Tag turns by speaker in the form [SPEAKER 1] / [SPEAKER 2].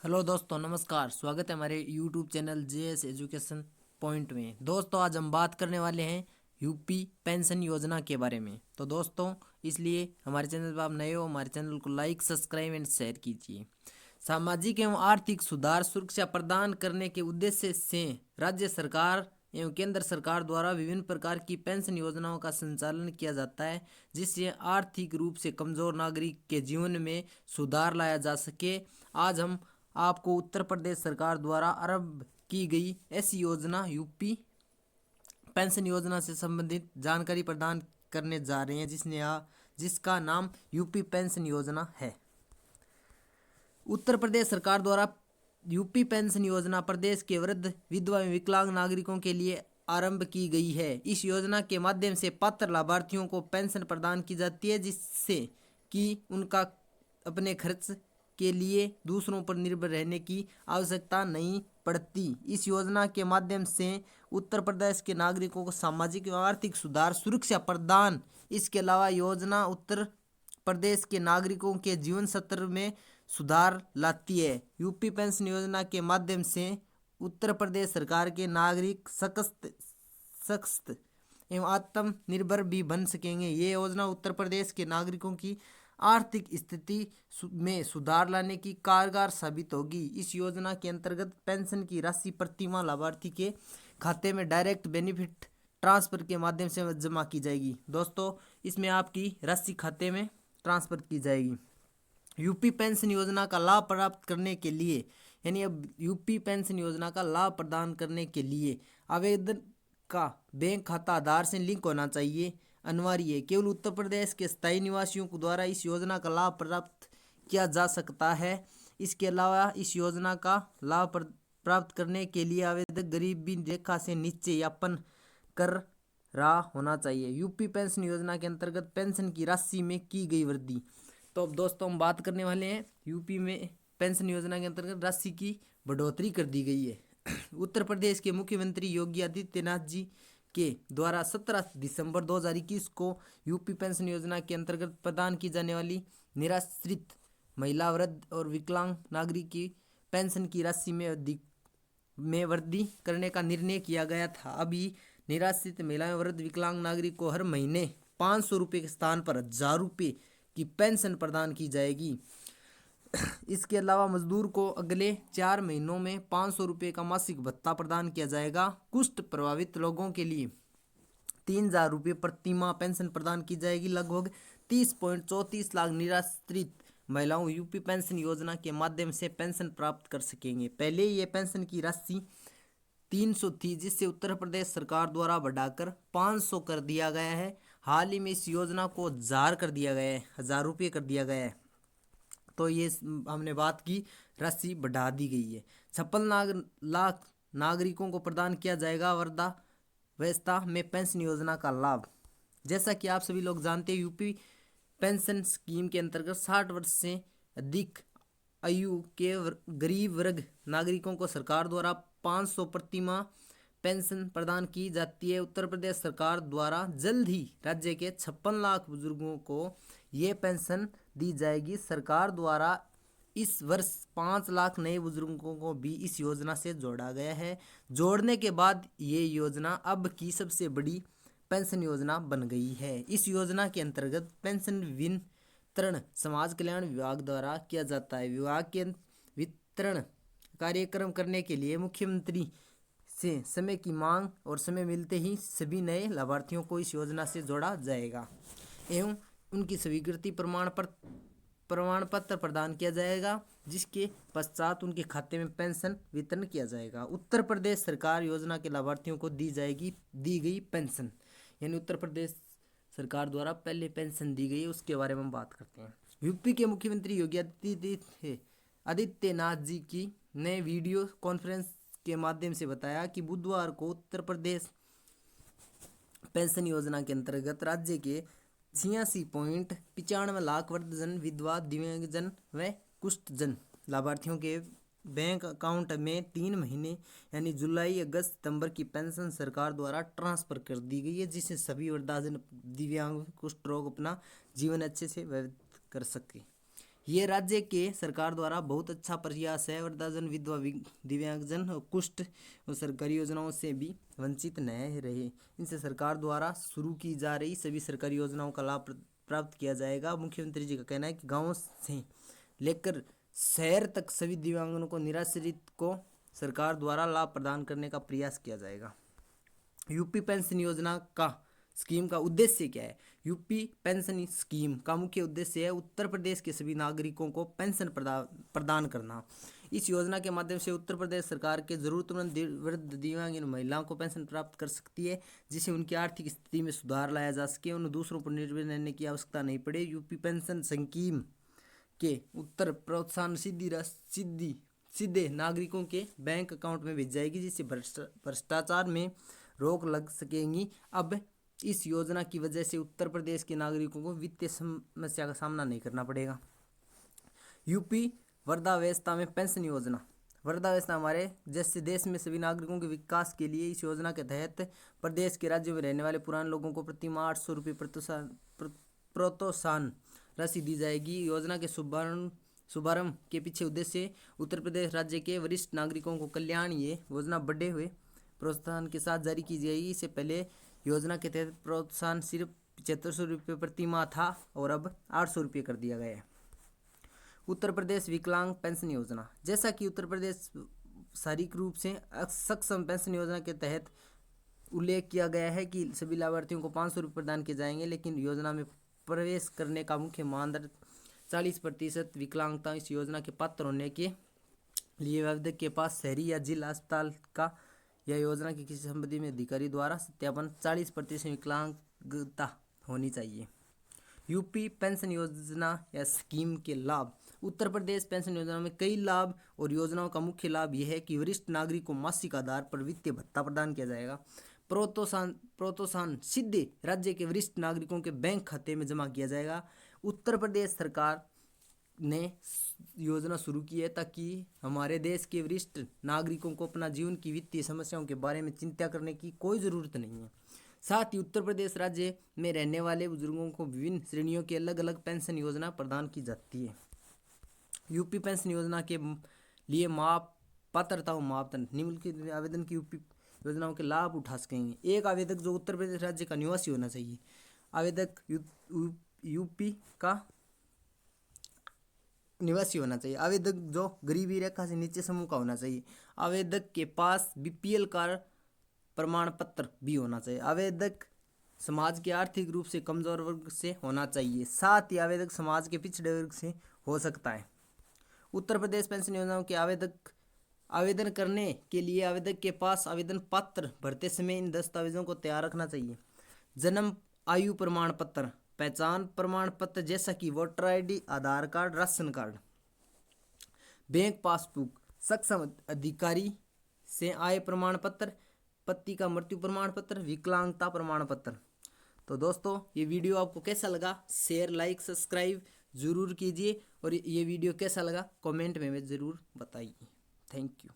[SPEAKER 1] Hello दोस्तों, नमस्कार। स्वागत है हमारे YouTube channel JS education point में। दोस्तों, आज हम बात करने वाले हैं यूपी पेंशन योजना के बारे में। तो दोस्तों, इसलिए हमारे चैनल पर आप नए हो, हमारे चैनल को लाइक, सब्सक्राइब एंड शेयर कीजिए। सामाजिक एवं आर्थिक सुधार सुरक्षा प्रदान करने के उद्देश्य से राज्य सरकार एवं केंद्र सरकार द्वारा विभिन्न प्रकार की पेंशन योजनाओं का संचालन किया जाता है, जिससे आर्थिक रूप से कमजोर नागरिक के जीवन में सुधार लाया जा सके। आज हम आपको उत्तर प्रदेश सरकार द्वारा आरंभ की गई ऐसी योजना यूपी पेंशन योजना से संबंधित जानकारी प्रदान करने जा रहे हैं, जिसका नाम यूपी पेंशन योजना है। उत्तर प्रदेश सरकार द्वारा यूपी पेंशन योजना प्रदेश के वृद्ध, विधवा एवं विकलांग नागरिकों के लिए आरंभ की गई है। इस योजना के माध्यम से पात्र लाभार्थियों को पेंशन प्रदान की जाती है, जिससे कि उनका अपने खर्च के लिए दूसरों पर निर्भर रहने की आवश्यकता नहीं पड़ती। इस योजना के माध्यम से उत्तर प्रदेश के नागरिकों को सामाजिक एवं आर्थिक सुधार सुरक्षा प्रदान, इसके अलावा योजना उत्तर प्रदेश के नागरिकों के जीवन स्तर में सुधार लाती है। यूपी पेंशन योजना के माध्यम से उत्तर प्रदेश सरकार के नागरिक सशक्त एवं आत्मनिर्भर भी बन सकेंगे। ये योजना उत्तर प्रदेश के नागरिकों की आर्थिक स्थिति में सुधार लाने की कारगर साबित होगी। इस योजना के अंतर्गत पेंशन की राशि प्रति माह लाभार्थी के खाते में डायरेक्ट बेनिफिट ट्रांसफर के माध्यम से जमा की जाएगी। दोस्तों, इसमें आपकी राशि खाते में ट्रांसफर की जाएगी। यूपी पेंशन योजना का लाभ प्राप्त करने के लिए, यानी अब यूपी पेंशन योजना का लाभ प्रदान करने के लिए आवेदन का बैंक खाता आधार से लिंक होना चाहिए, अनिवार्य है। केवल उत्तर प्रदेश के स्थायी निवासियों को द्वारा इस योजना का लाभ प्राप्त किया जा सकता है। इसके अलावा इस योजना का लाभ प्राप्त करने के लिए आवेदक गरीबी रेखा से नीचे यापन कर रहा होना चाहिए। यूपी पेंशन योजना के अंतर्गत पेंशन की राशि में की गई वृद्धि। तो अब दोस्तों, हम बात करने वाले हैं यूपी में पेंशन योजना के अंतर्गत राशि की बढ़ोतरी कर दी गई है। उत्तर प्रदेश के मुख्यमंत्री योगी आदित्यनाथ जी के द्वारा 17 दिसंबर 2021 को यूपी पेंशन योजना के अंतर्गत प्रदान की जाने वाली निराश्रित महिला, वृद्ध और विकलांग नागरिक की पेंशन की राशि में वृद्धि करने का निर्णय किया गया था। अभी निराश्रित महिला, वृद्ध, विकलांग नागरिक को हर महीने 500 रुपये के स्थान पर 1000 रुपये की पेंशन प्रदान की जाएगी। इसके अलावा मजदूर को अगले 4 महीनों में 500 रुपये का मासिक भत्ता प्रदान किया जाएगा। कुष्ठ प्रभावित लोगों के लिए 3000 रुपये प्रति माह पेंशन प्रदान की जाएगी। लगभग 30.34 लाख निराश्रित महिलाओं यूपी पेंशन योजना के माध्यम से पेंशन प्राप्त कर सकेंगे। पहले ये पेंशन की राशि 300 थी, जिससे उत्तर प्रदेश सरकार द्वारा बढ़ाकर 500 कर दिया गया है। हाल ही में इस योजना को 1000 कर दिया गया है, 1000 रुपये कर दिया गया है। तो ये हमने बात की, राशि बढ़ा दी गई है। 56 लाख नागरिकों को प्रदान किया जाएगा वृद्धावस्था में पेंशन योजना का लाभ। जैसा कि आप सभी लोग जानते हैं, यूपी पेंशन स्कीम के अंतर्गत 60 वर्ष से अधिक आयु के गरीब वर्ग नागरिकों को सरकार द्वारा 500 प्रति माह पेंशन प्रदान की जाती है। उत्तर प्रदेश सरकार द्वारा जल्द ही राज्य के 56 लाख बुजुर्गों को ये पेंशन दी जाएगी। सरकार द्वारा इस वर्ष 5 लाख नए बुजुर्गों को भी इस योजना से जोड़ा गया है। जोड़ने के बाद ये योजना अब की सबसे बड़ी पेंशन योजना बन गई है। इस योजना के अंतर्गत पेंशन वितरण समाज कल्याण विभाग द्वारा किया जाता है। विभाग के वितरण कार्यक्रम करने के लिए मुख्यमंत्री से समय की मांग और समय मिलते ही सभी नए लाभार्थियों को इस योजना से जोड़ा जाएगा एवं उनकी स्वीकृति प्रमाण पत्र प्रदान किया जाएगा, जिसके पश्चात उनके खाते में पेंशन वितरण किया जाएगा। उत्तर प्रदेश सरकार योजना के लाभार्थियों को दी गई पेंशन, यानी उत्तर प्रदेश सरकार द्वारा पहले पेंशन दी गई, उसके बारे में हम बात करते हैं। यूपी के मुख्यमंत्री योगी आदित्यनाथ जी की ने वीडियो कॉन्फ्रेंस के माध्यम से बताया कि बुधवार को उत्तर प्रदेश पेंशन योजना के अंतर्गत राज्य के 86.95 लाख वृद्धजन, विधवा, दिव्यांगजन व कुष्ठजन लाभार्थियों के बैंक अकाउंट में 3 महीने यानी जुलाई, अगस्त, सितंबर की पेंशन सरकार द्वारा ट्रांसफर कर दी गई है, जिससे सभी वृद्धजन, दिव्यांग, कुष्ठ रोग अपना जीवन अच्छे से व्यतीत कर सके। ये राज्य के सरकार द्वारा बहुत अच्छा प्रयास है। वृद्धाजन, विधवा, दिव्यांगजन और कुष्ठ और सरकारी योजनाओं से भी वंचित न रहे। इनसे सरकार द्वारा शुरू की जा रही सभी सरकारी योजनाओं का लाभ प्राप्त किया जाएगा। मुख्यमंत्री जी का कहना है कि गाँव से लेकर शहर तक सभी दिव्यांगों को, निराश्रित को सरकार द्वारा लाभ प्रदान करने का प्रयास किया जाएगा। यूपी पेंशन योजना का स्कीम का उद्देश्य क्या है? यूपी पेंशन स्कीम का मुख्य उद्देश्य है उत्तर प्रदेश के सभी नागरिकों को पेंशन प्रदान करना। इस योजना के माध्यम से उत्तर प्रदेश सरकार के जरूरतमंद वृद्ध, दिव्यांग महिलाओं को पेंशन प्राप्त कर सकती है, जिससे उनकी आर्थिक स्थिति में सुधार लाया जा सके, उन्हें दूसरों पर निर्भर रहने की आवश्यकता नहीं पड़े। यूपी पेंशन स्कीम के उत्तर प्रोत्साहन सीधे नागरिकों के बैंक अकाउंट में भेज जाएगी, जिससे भ्रष्टाचार में रोक लग सकेंगी। अब इस योजना की वजह से उत्तर प्रदेश के नागरिकों को वित्तीय समस्या का सामना नहीं करना पड़ेगा। यूपी वृद्धावस्था में पेंशन योजना। वृद्धावस्था हमारे जैसे देश में सभी नागरिकों के विकास के लिए इस योजना के तहत प्रदेश के राज्यों में रहने वाले पुराने लोगों को प्रति माह 800 रुपये प्रोत्साहन राशि दी जाएगी। योजना के शुभारंभ के पीछे उद्देश्य उत्तर प्रदेश राज्य के वरिष्ठ नागरिकों को कल्याण। ये योजना बढ़े हुए प्रोत्साहन के साथ जारी की जाएगी। इससे पहले योजना के तहत प्रोत्साहन सिर्फ 7500 रुपये प्रति माह था और अब 800 रुपये कर दिया गया है। उत्तर प्रदेश विकलांग पेंशन योजना। जैसा कि उत्तर प्रदेश शारीरिक रूप से सक्षम पेंशन योजना के तहत उल्लेख किया गया है कि सभी लाभार्थियों को 500 रुपये प्रदान किए जाएंगे, लेकिन योजना में प्रवेश करने का मुख्य मानदंड 40% विकलांगता। इस योजना के पात्र होने के लिए आवेदक के पास शहरी या जिला अस्पताल का या योजना की किसी संबंधी में अधिकारी द्वारा सत्यापन 40% विकलांगता होनी चाहिए। यूपी पेंशन योजना या स्कीम के लाभ। उत्तर प्रदेश पेंशन योजना में कई लाभ और योजनाओं का मुख्य लाभ यह है कि वरिष्ठ नागरिक को मासिक आधार पर वित्तीय भत्ता प्रदान किया जाएगा। प्रोत्साहन सीधे राज्य के वरिष्ठ नागरिकों के बैंक खाते में जमा किया जाएगा। उत्तर प्रदेश सरकार ने योजना शुरू की है ताकि हमारे देश के वरिष्ठ नागरिकों को अपना जीवन की वित्तीय समस्याओं के बारे में चिंता करने की कोई ज़रूरत नहीं है। साथ ही उत्तर प्रदेश राज्य में रहने वाले बुजुर्गों को विभिन्न श्रेणियों की अलग अलग पेंशन योजना प्रदान की जाती है। यूपी पेंशन योजना के लिए पात्रता और मापदंड। निम्नलिखित आवेदन की यूपी योजनाओं के लाभ उठा सकेंगे। एक आवेदक जो उत्तर प्रदेश राज्य का निवासी होना चाहिए। आवेदक यूपी का निवासी होना चाहिए। आवेदक जो गरीबी रेखा से नीचे समूह का होना चाहिए। आवेदक के पास बीपीएल कार्ड प्रमाण पत्र भी होना चाहिए। आवेदक समाज के आर्थिक रूप से कमजोर वर्ग से होना चाहिए। साथ ही आवेदक समाज के पिछड़े वर्ग से हो सकता है। उत्तर प्रदेश पेंशन योजनाओं के आवेदन करने के लिए आवेदक के पास आवेदन पत्र भरते समय इन दस्तावेजों को तैयार रखना चाहिए। जन्म आयु प्रमाण पत्र, पहचान प्रमाण पत्र जैसा कि voter ID, Aadhaar card, ration card, bank passbook, सक्षम अधिकारी से आय प्रमाण पत्र, पति का मृत्यु प्रमाण पत्र, विकलांगता प्रमाण पत्र। तो दोस्तों ये वीडियो आपको कैसा लगा? शेयर, लाइक, सब्सक्राइब जरूर कीजिए और ये वीडियो कैसा लगा कमेंट में ज़रूर बताइए। Thank you.